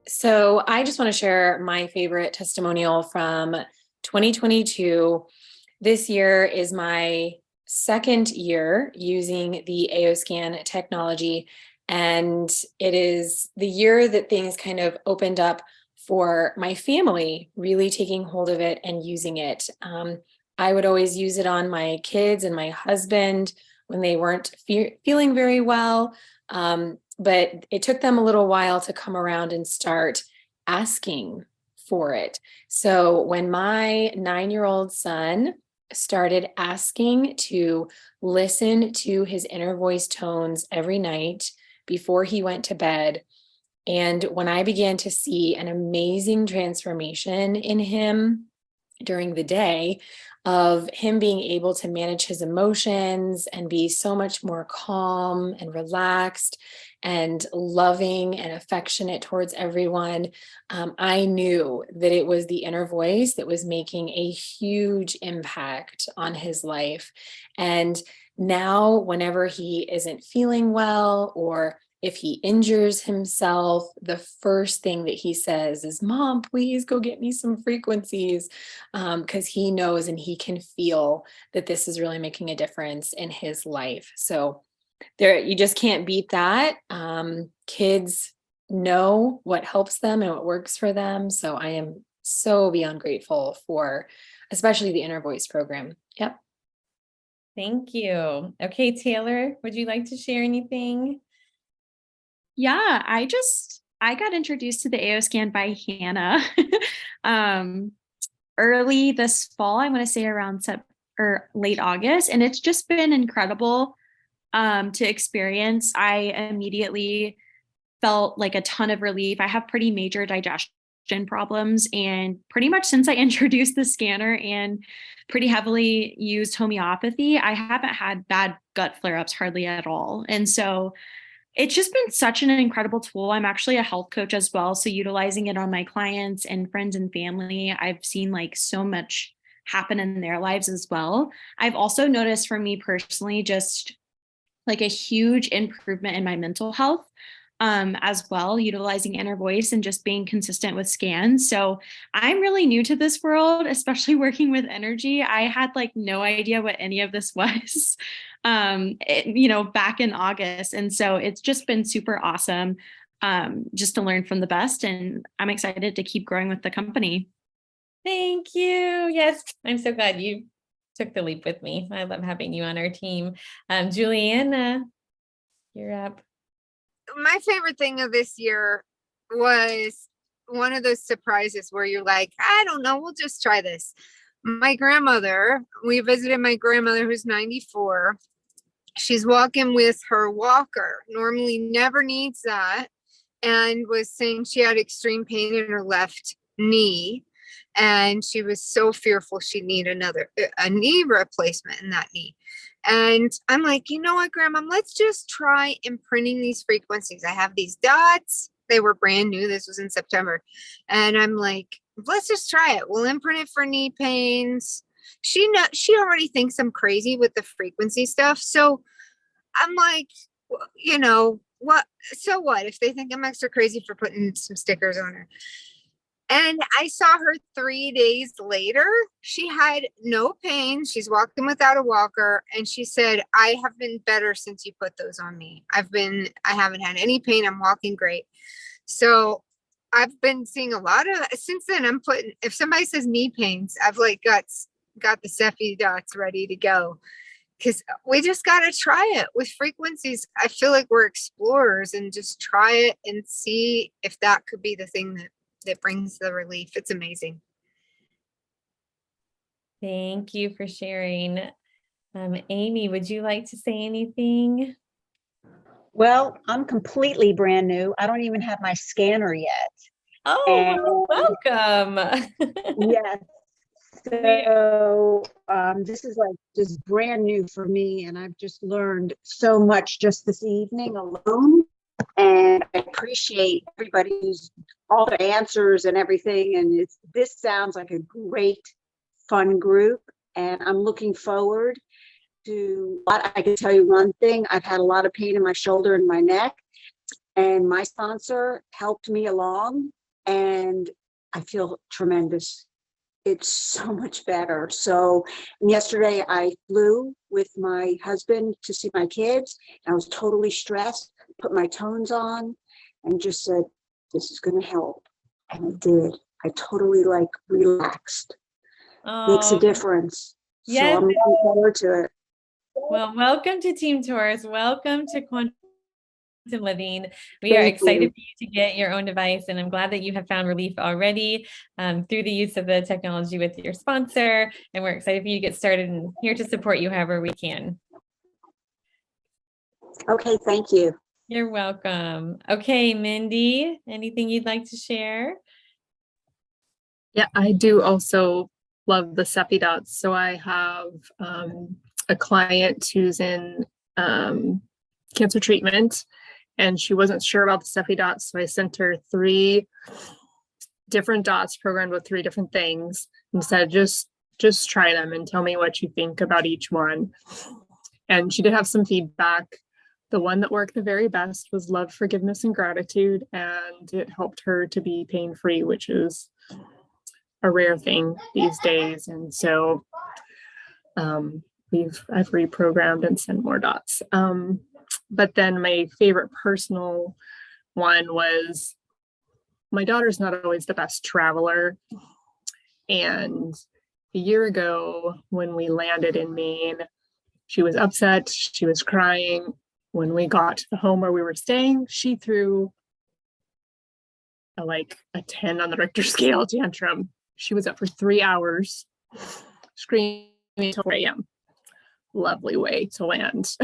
So I just want to share my favorite testimonial from 2022. This year is my second year using the AO Scan technology, and it is the year that things kind of opened up for my family, really taking hold of it and using it. I would always use it on my kids and my husband when they weren't feeling very well. But it took them a little while to come around and start asking for it. So when my 9-year-old son started asking to listen to his inner voice tones every night before he went to bed, and when I began to see an amazing transformation in him during the day, of him being able to manage his emotions and be so much more calm and relaxed and loving and affectionate towards everyone, I knew that it was the inner voice that was making a huge impact on his life. And now, whenever he isn't feeling well, or if he injures himself, the first thing that he says is, "Mom, please go get me some frequencies," because he knows and he can feel that this is really making a difference in his life. So there, you just can't beat that. Kids know what helps them and what works for them. So I am so beyond grateful for especially the inner voice program. Yep. Thank you. Okay, Taylor, would you like to share anything? Yeah, I got introduced to the AO scan by Hannah early this fall. I want to say around or late August, and it's just been incredible to experience. I immediately felt like a ton of relief. I have pretty major digestion problems, and pretty much since I introduced the scanner and pretty heavily used homeopathy, I haven't had bad gut flare-ups hardly at all. And so it's just been such an incredible tool. I'm actually a health coach as well. So utilizing it on my clients and friends and family, I've seen like so much happen in their lives as well. I've also noticed for me personally, just like a huge improvement in my mental health as well, utilizing inner voice and just being consistent with scans. So I'm really new to this world, especially working with energy. I had like no idea what any of this was, back in August. And so it's just been super awesome just to learn from the best. And I'm excited to keep growing with the company. Thank you. Yes, I'm so glad you took the leap with me. I love having you on our team. Juliana, you're up. My favorite thing of this year was one of those surprises where you're like, I don't know, we'll just try this. My grandmother, we visited my grandmother who's 94. She's walking with her walker, normally never needs that, and was saying she had extreme pain in her left knee. And she was so fearful she'd need a knee replacement in that knee. And I'm like, you know what, Grandma, let's just try imprinting these frequencies. I have these dots. They were brand new. This was in September. And I'm like, let's just try it. We'll imprint it for knee pains. She already thinks I'm crazy with the frequency stuff. So I'm like, what? So what if they think I'm extra crazy for putting some stickers on her? And I saw her 3 days later. She had no pain. She's walking without a walker. And she said, I have been better since you put those on me. I haven't had any pain. I'm walking great. So I've been seeing a lot of, since then if somebody says knee pains, I've like got the Cepheid dots ready to go. Because we just got to try it with frequencies. I feel like we're explorers and just try it and see if that could be the thing that brings the relief. It's amazing. Thank you for sharing. Amy, would you like to say anything? Well, I'm completely brand new. I don't even have my scanner yet. Oh, welcome. Yes. So this is like just brand new for me, and I've just learned so much just this evening alone. And I appreciate everybody who's all the answers and everything. And this sounds like a great, fun group. And I'm looking forward to what I can tell you one thing. I've had a lot of pain in my shoulder and my neck. and my sponsor helped me along, and I feel tremendous. It's so much better. So yesterday I flew with my husband to see my kids. I was totally stressed, put my tones on and just said, this is going to help. And it did. I totally like relaxed. Makes a difference. yes. So I'm looking forward to it. Well, welcome to Team Torus. Welcome to Quantum Living. We are Thank excited you. for you to get your own device, and I'm glad that you have found relief already through the use of the technology with your sponsor. And we're excited for you to get started and here to support you however we can. Okay, thank you. You're welcome. Okay, Mindy, anything you'd like to share? Yeah, I do also love the CEPI dots. So I have a client who's in cancer treatment, and she wasn't sure about the CEPI dots. So I sent her 3 different dots programmed with 3 different things and said, just try them and tell me what you think about each one. And she did have some feedback. The one that worked the very best was love, forgiveness, and gratitude. And it helped her to be pain-free, which is a rare thing these days. And so I've reprogrammed and sent more dots. But then my favorite personal one was, my daughter's not always the best traveler. And a year ago when we landed in Maine, she was upset, she was crying. When we got to the home where we were staying, she threw a 10 on the Richter scale tantrum. She was up for 3 hours screaming until 4 a.m. Lovely way to land.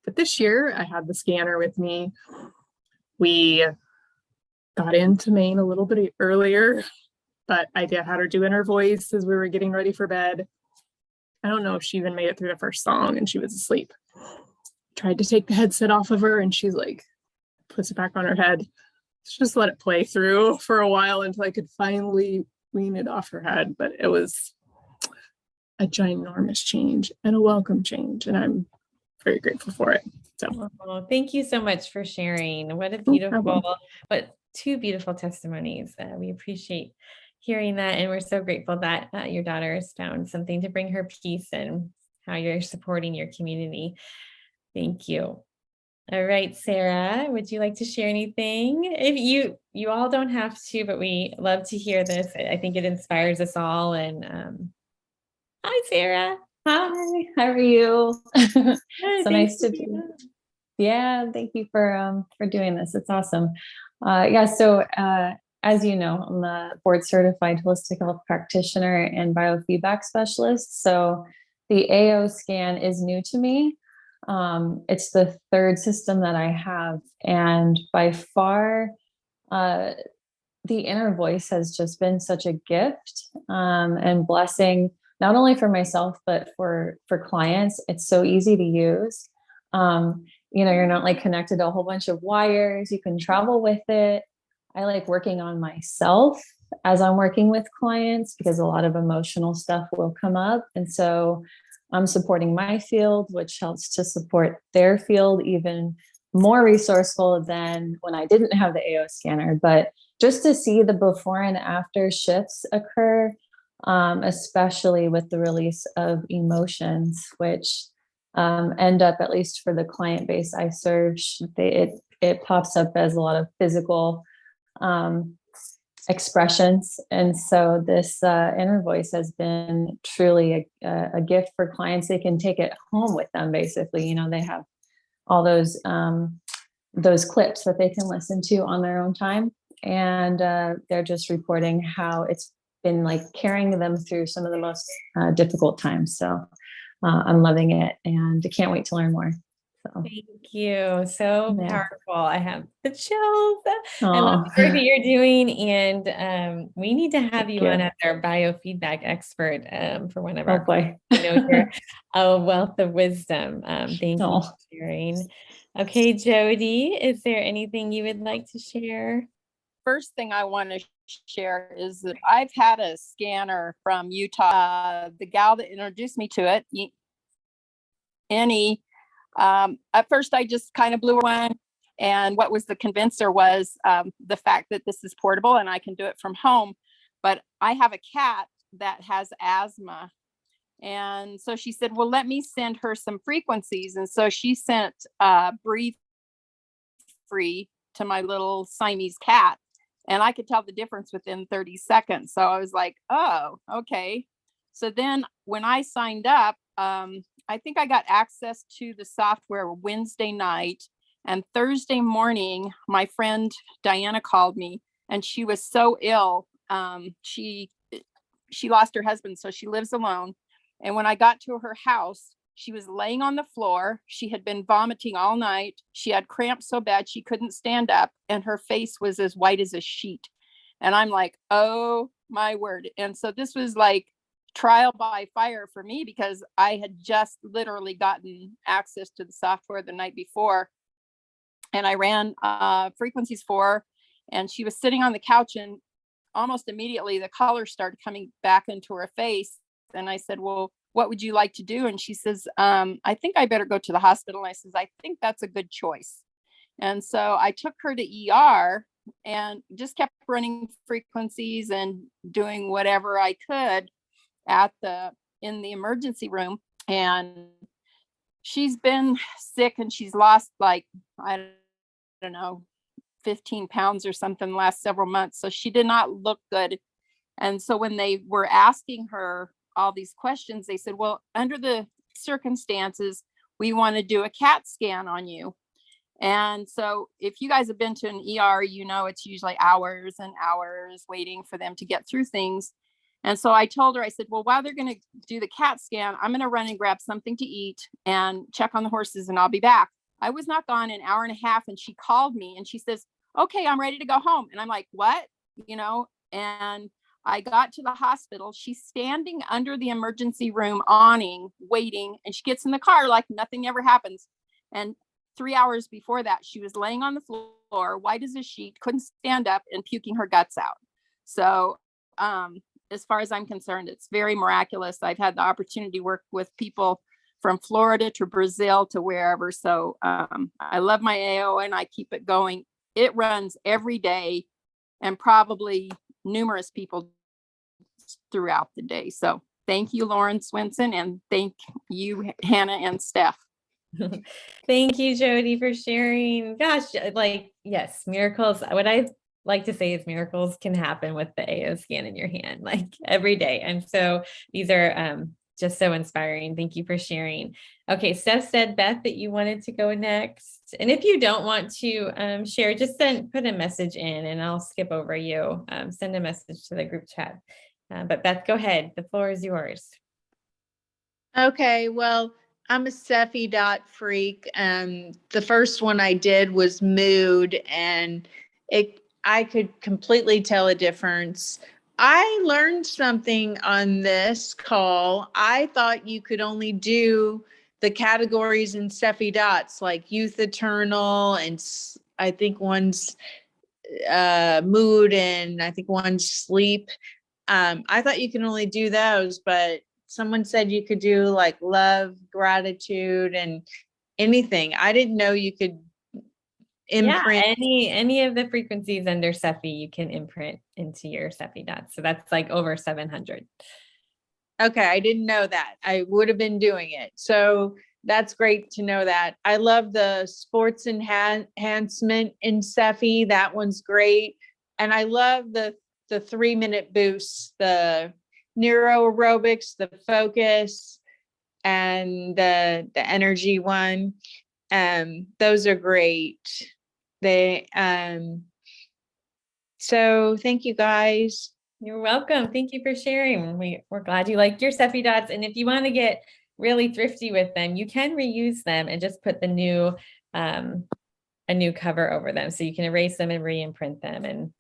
But this year I had the scanner with me. We got into Maine a little bit earlier, but I had her doing her voice as we were getting ready for bed. I don't know if she even made it through the first song and she was asleep. Tried to take the headset off of her and she's like, puts it back on her head. Just let it play through for a while until I could finally wean it off her head. But it was a ginormous change and a welcome change. And I'm very grateful for it. So thank you so much for sharing. What a beautiful, but 2 beautiful testimonies. We appreciate hearing that. And we're so grateful that your daughter has found something to bring her peace and how you're supporting your community. Thank you. All right, Sarah, would you like to share anything? If you all don't have to, but we love to hear this. I think it inspires us all. And hi, Sarah. Hi, how are you? Good, So nice to be. Yeah, thank you for doing this. It's awesome. So as you know, I'm a board certified holistic health practitioner and biofeedback specialist. So the AO scan is new to me. It's the 3rd system that I have, and by far, the inner voice has just been such a gift and blessing, not only for myself but for clients. It's so easy to use. You're not connected to a whole bunch of wires. You can travel with it. I like working on myself as I'm working with clients because a lot of emotional stuff will come up, and so I'm supporting my field, which helps to support their field, even more resourceful than when I didn't have the AO scanner. But just to see the before and after shifts occur, especially with the release of emotions, which end up, at least for the client base I serve, it pops up as a lot of physical expressions. And so this inner voice has been truly a gift for clients. They can take it home with them. Basically, they have all those clips that they can listen to on their own time. And they're just reporting how it's been carrying them through some of the most difficult times. So I'm loving it and I can't wait to learn more. So. Thank you. So powerful. I have the chills. Aww. I love the work that you're doing. And we need to have you on as our biofeedback expert for one of our clients. You're a wealth of wisdom. Thank you for sharing. Okay, Jody, is there anything you would like to share? First thing I want to share is that I've had a scanner from Utah. The gal that introduced me to it, Annie, at first I just kind of blew one, And what was the convincer was the fact that this is portable and I can do it from home. But I have a cat that has asthma. And so she said, well, let me send her some frequencies. And so she sent Breathe Free to my little Siamese cat. And I could tell the difference within 30 seconds. So I was like, oh, okay. So then when I signed up, I think I got access to the software Wednesday night. And Thursday morning, my friend Diana called me and she was so ill. She lost her husband, so she lives alone. And when I got to her house, she was laying on the floor. She had been vomiting all night. She had cramps so bad she couldn't stand up, and her face was as white as a sheet. And I'm like, oh my word. And so this was like trial by fire for me, because I had just literally gotten access to the software the night before. And I ran frequencies for her, and she was sitting on the couch, and almost immediately the color started coming back into her face. And I said, well, what would you like to do? And she says, I think I better go to the hospital. And I says, I think that's a good choice. And so I took her to ER and just kept running frequencies and doing whatever I could in the emergency room. And she's been sick, and she's lost like, I don't know, 15 pounds or something the last several months. So she did not look good. And so when they were asking her all these questions, they said, well, under the circumstances, we want to do a CAT scan on you. And so if you guys have been to an ER, you know, it's usually hours and hours waiting for them to get through things. And so I told her, I said, well, while they're going to do the CAT scan, I'm going to run and grab something to eat and check on the horses, and I'll be back. I was not gone an hour and a half, and she called me and she says, okay, I'm ready to go home. And I'm like, what? You know, and I got to the hospital. She's standing under the emergency room awning, waiting, and she gets in the car like nothing ever happens. And 3 hours before that, she was laying on the floor, white as a sheet, couldn't stand up, and puking her guts out. So as far as I'm concerned, it's very miraculous. I've had the opportunity to work with people from Florida to Brazil to wherever. So I love my AO, and I keep it going. It runs every day, and probably numerous people throughout the day. So thank you, Lauren Swinson, and thank you, Hannah and Steph. Thank you, Jody, for sharing. Gosh, like, yes, miracles. What I like to say is miracles can happen with the AO scan in your hand, like every day. And so these are just so inspiring. Thank you for sharing. Okay, Steph said, Beth, that you wanted to go next. And if you don't want to share, just put a message in and I'll skip over you. Send a message to the group chat. But Beth, go ahead. The floor is yours. Okay, well, I'm a Steffi dot freak. The first one I did was mood, and I could completely tell a difference. I learned something on this call. I thought you could only do the categories in Steffi dots, like youth eternal, and I think one's mood, and I think one's sleep. I thought you can only do those, but someone said you could do like love, gratitude, and anything. I didn't know you could imprint. Yeah, any of the frequencies under Cephi, you can imprint into your Cephi dots. So that's like over 700. Okay, I didn't know that. I would have been doing it. So that's great to know that. I love the sports enhancement in Cephi. That one's great. And I love the 3-minute boosts, the neuro aerobics, the focus, and the energy one. Those are great. So thank you guys. You're welcome. Thank you for sharing. We're glad you like your Cephi dots. And if you want to get really thrifty with them, you can reuse them and just put the new a new cover over them. So you can erase them and re-imprint them. And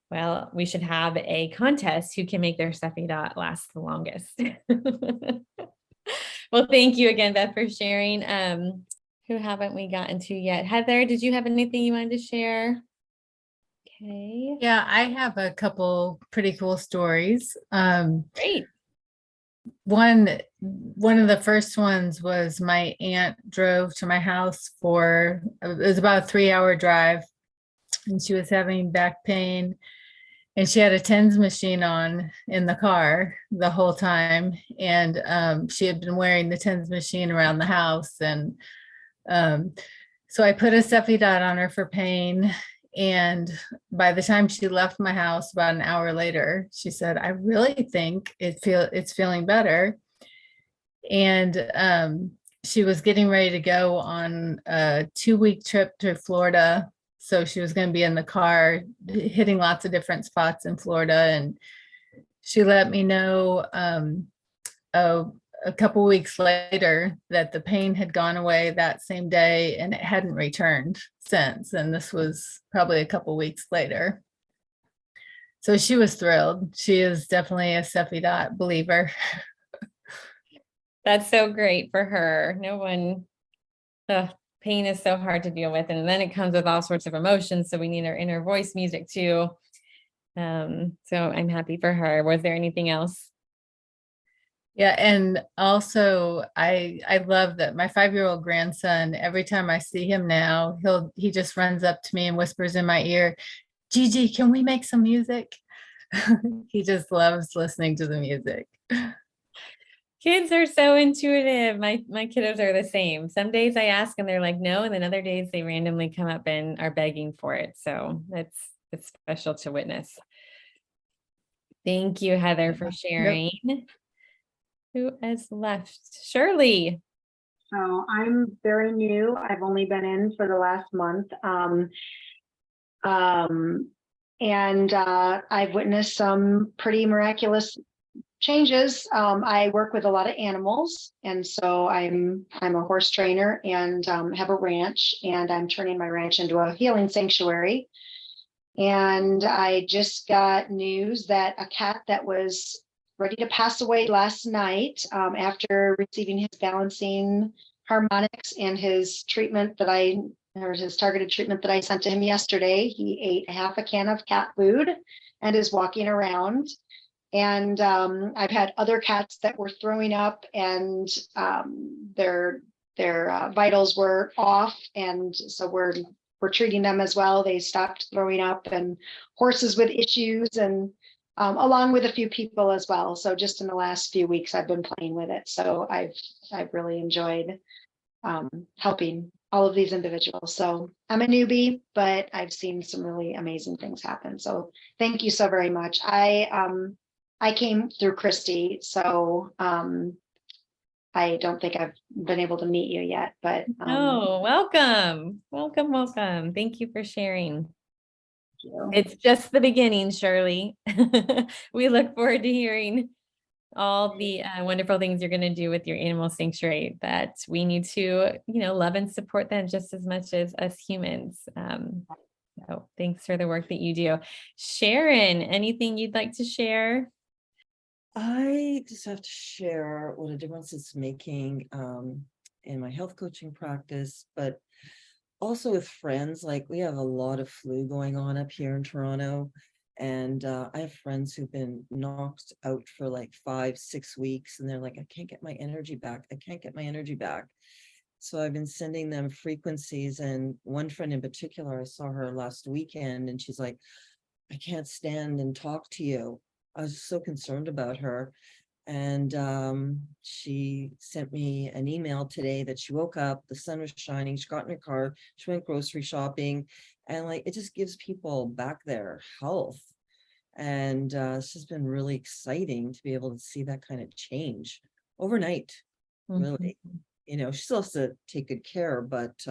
well, we should have a contest who can make their Cephi dot last the longest. Well, thank you again, Beth, for sharing. Who haven't we gotten to yet? Heather, did you have anything you wanted to share? Okay. Yeah, I have a couple pretty cool stories. Great. one of the first ones was my aunt drove to my house for, it was about a 3-hour drive, and she was having back pain, and she had a TENS machine on in the car the whole time, and she had been wearing the TENS machine around the house, and so I put a Cepheid dot on her for pain. And by the time she left my house, about an hour later, she said, "I really think it's feeling better." And she was getting ready to go on a 2-week trip to Florida. So she was going to be in the car hitting lots of different spots in Florida. And she let me know a couple weeks later that the pain had gone away that same day, and it hadn't returned since. And this was probably a couple weeks later. So she was thrilled. She is definitely a Cepheid dot believer. That's so great for her. No one, pain is so hard to deal with. And then it comes with all sorts of emotions. So we need our inner voice music too. So I'm happy for her. Was there anything else? Yeah, and also I love that my 5-year-old grandson, every time I see him now, he just runs up to me and whispers in my ear, "Gigi, can we make some music?" He just loves listening to the music. Kids are so intuitive. My kiddos are the same. Some days I ask and they're like, no. And then other days they randomly come up and are begging for it. So it's special to witness. Thank you, Heather, for sharing. Who has left? Shirley. So I'm very new. I've only been in for the last month. And I've witnessed some pretty miraculous changes. I work with a lot of animals, and so I'm a horse trainer and have a ranch, and I'm turning my ranch into a healing sanctuary. And I just got news that a cat that was ready to pass away last night after receiving his balancing harmonics and his treatment his targeted treatment that I sent to him yesterday. He ate half a can of cat food and is walking around. And I've had other cats that were throwing up, and their vitals were off, and so we're treating them as well. They stopped throwing up, and horses with issues, and along with a few people as well. So just in the last few weeks, I've been playing with it. So I've really enjoyed helping all of these individuals. So I'm a newbie, but I've seen some really amazing things happen. So thank you so very much. I came through Christy, so I don't think I've been able to meet you yet, but welcome. Thank you for sharing. It's just the beginning, Shirley. We look forward to hearing all the wonderful things you're going to do with your animal sanctuary, that we need to, love and support them just as much as us humans. So thanks for the work that you do. Sharon, anything you'd like to share? I just have to share what a difference it's making in my health coaching practice, but also with friends. Like, we have a lot of flu going on up here in Toronto, and I have friends who've been knocked out for like 5-6 weeks, and they're like, I can't get my energy back. So I've been sending them frequencies, and one friend in particular, I saw her last weekend, and she's like, I can't stand and talk to you. I was so concerned about her. And she sent me an email today that she woke up, the sun was shining, she got in her car, she went grocery shopping, and like, it just gives people back their health. And it's just been really exciting to be able to see that kind of change overnight. Really, she still has to take good care, but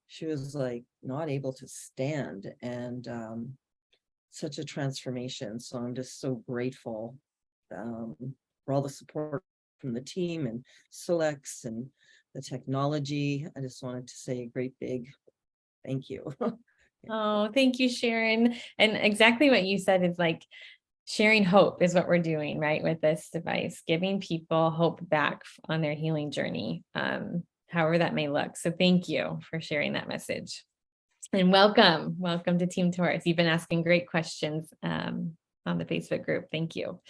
she was like not able to stand, and such a transformation. So I'm just so grateful for all the support from the team and Solex and the technology. I just wanted to say a great big thank you. Oh, thank you, Sharon. And exactly what you said is like, sharing hope is what we're doing, right? With this device, giving people hope back on their healing journey, however that may look. So thank you for sharing that message. And welcome to Team Torus. You've been asking great questions on the Facebook group. Thank you.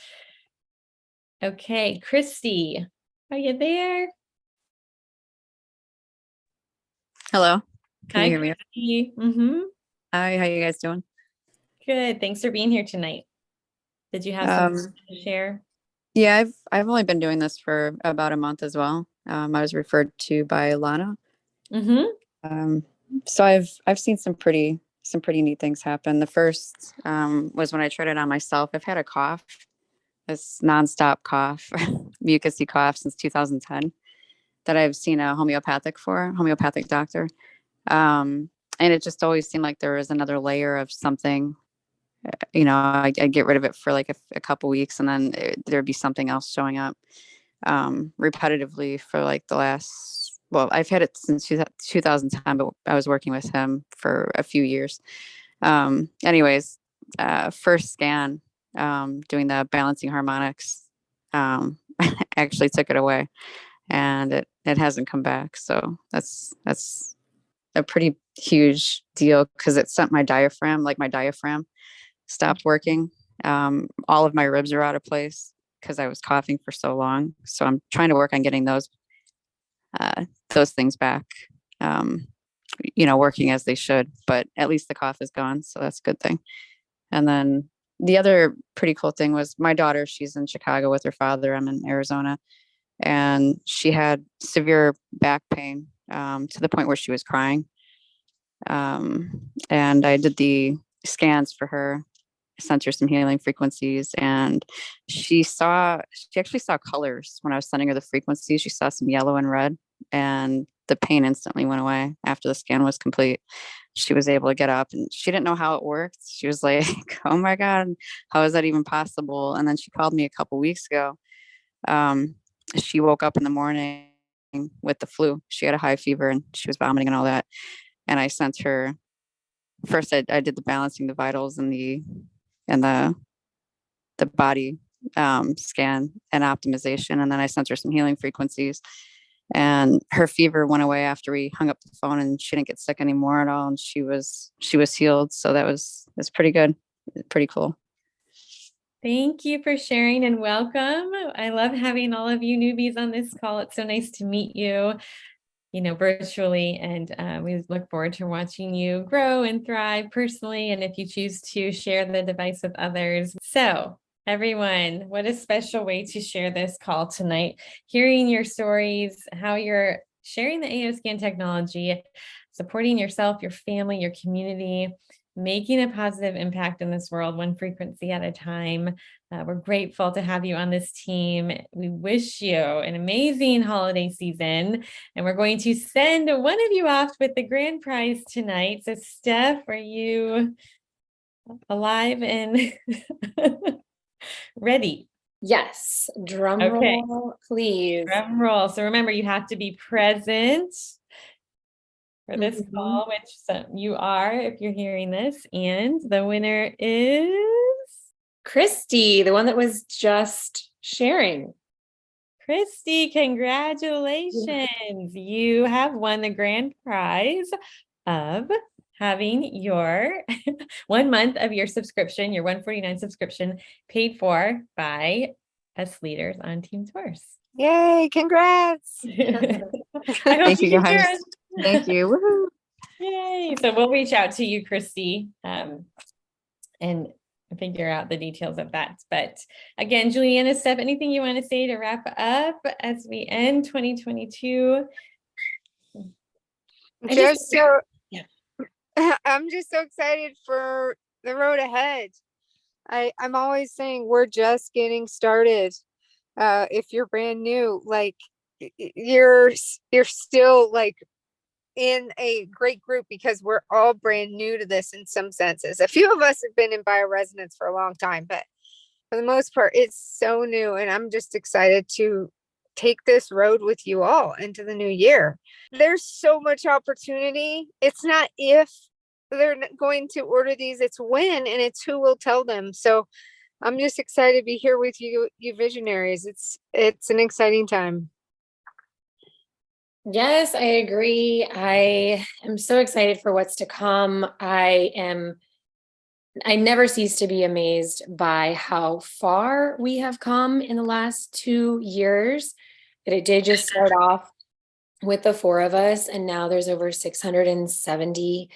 Okay, Christy, are you there? Hello. Can Hi, you hear me? Christy. Mm-hmm. Hi, how you guys doing? Good. Thanks for being here tonight. Did you have something to share? Yeah, I've only been doing this for about a month as well. I was referred to by Lana. Mm-hmm. So I've seen some pretty neat things happen. The first was when I tried it on myself. I've had a cough, this nonstop cough, mucousy cough since 2010 that I've seen a homeopathic doctor. And it just always seemed like there was another layer of something. I'd get rid of it for like a couple weeks, and then there'd be something else showing up repetitively for like I've had it since 2010, but I was working with him for a few years. Anyways, first scan, doing the balancing harmonics, actually took it away, and it hasn't come back. So that's a pretty huge deal, because it sent my diaphragm stopped working. All of my ribs are out of place because I was coughing for so long. So I'm trying to work on getting those things back, working as they should, but at least the cough is gone. So that's a good thing. And then the other pretty cool thing was my daughter, she's in Chicago with her father. I'm in Arizona, and she had severe back pain, to the point where she was crying. And I did the scans for her, sent her some healing frequencies, and she actually saw colors when I was sending her the frequencies. She saw some yellow and red, and the pain instantly went away after the scan was complete. She was able to get up, and she didn't know how it worked. She was like, oh my God, how is that even possible? And then she called me a couple weeks ago. She woke up in the morning with the flu. She had a high fever and she was vomiting and all that. And I sent her, first I did the balancing the vitals and the body scan and optimization, and then I sent her some healing frequencies, and her fever went away after we hung up the phone, and she didn't get sick anymore at all, and she was healed. So that's pretty good, pretty cool. Thank you for sharing, and welcome. I love having all of you newbies on this call. It's so nice to meet you, virtually, and we look forward to watching you grow and thrive personally, and if you choose to share the device with others. So everyone, what a special way to share this call tonight, hearing your stories, how you're sharing the AO Scan technology, supporting yourself, your family, your community, making a positive impact in this world, one frequency at a time. We're grateful to have you on this team. We wish you an amazing holiday season, and we're going to send one of you off with the grand prize tonight. So Steph, are you alive and ready? Yes. Drum Okay. roll, please. Drum roll. So remember, you have to be present for this call, which you are if you're hearing this. And the winner is Christy, the one that was just sharing. Christy. Congratulations. You have won the grand prize of having your 1 month of your subscription, your $149 subscription, paid for by us leaders on Team Torus. Yay, congrats. Thank you guys. Thank you. Woo-hoo. Yay. So we'll reach out to you, Christy, and figure out the details of that. But again, Juliana, Steph, anything you want to say to wrap up as we end 2022? I'm just so excited for the road ahead. I'm always saying we're just getting started. If you're brand new, like you're still like in a great group, because we're all brand new to this in some senses. A few of us have been in bioresonance for a long time, but for the most part, it's so new. And I'm just excited to take this road with you all into the new year. There's so much opportunity. It's not if they're going to order these, it's when, and it's who will tell them. So I'm just excited to be here with you visionaries. It's an exciting time. Yes, I agree. I am so excited for what's to come. I am I never cease to be amazed by how far we have come in the last 2 years. That it did just start off with the 4 of us, and now there's over 670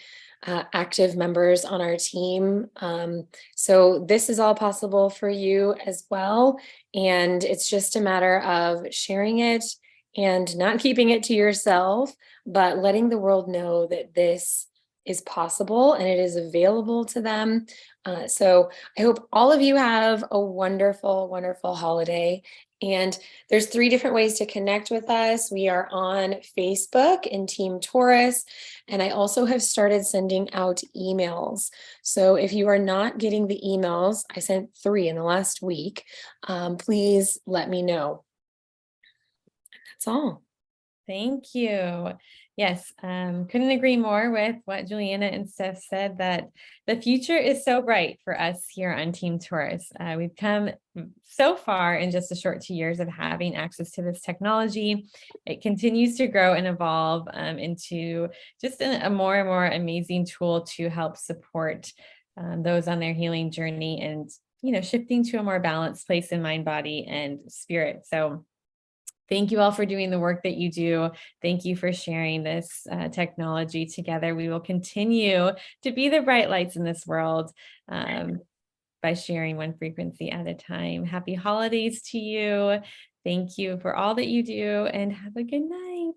active members on our team. So this is all possible for you as well. And it's just a matter of sharing it and not keeping it to yourself, but letting the world know that this is possible and it is available to them. So I hope all of you have a wonderful, wonderful holiday. And there's 3 different ways to connect with us. We are on Facebook in Team Torus, and I also have started sending out emails. So if you are not getting the emails, I sent 3 in the last week, please let me know. That's all. Thank you. Yes, couldn't agree more with what Juliana and Steph said, that the future is so bright for us here on Team Torus. We've come so far in just a short 2 years of having access to this technology. It continues to grow and evolve into just a more and more amazing tool to help support those on their healing journey and, you know, shifting to a more balanced place in mind, body, and spirit. So thank you all for doing the work that you do. Thank you for sharing this technology together. We will continue to be the bright lights in this world by sharing one frequency at a time. Happy holidays to you. Thank you for all that you do, and have a good night.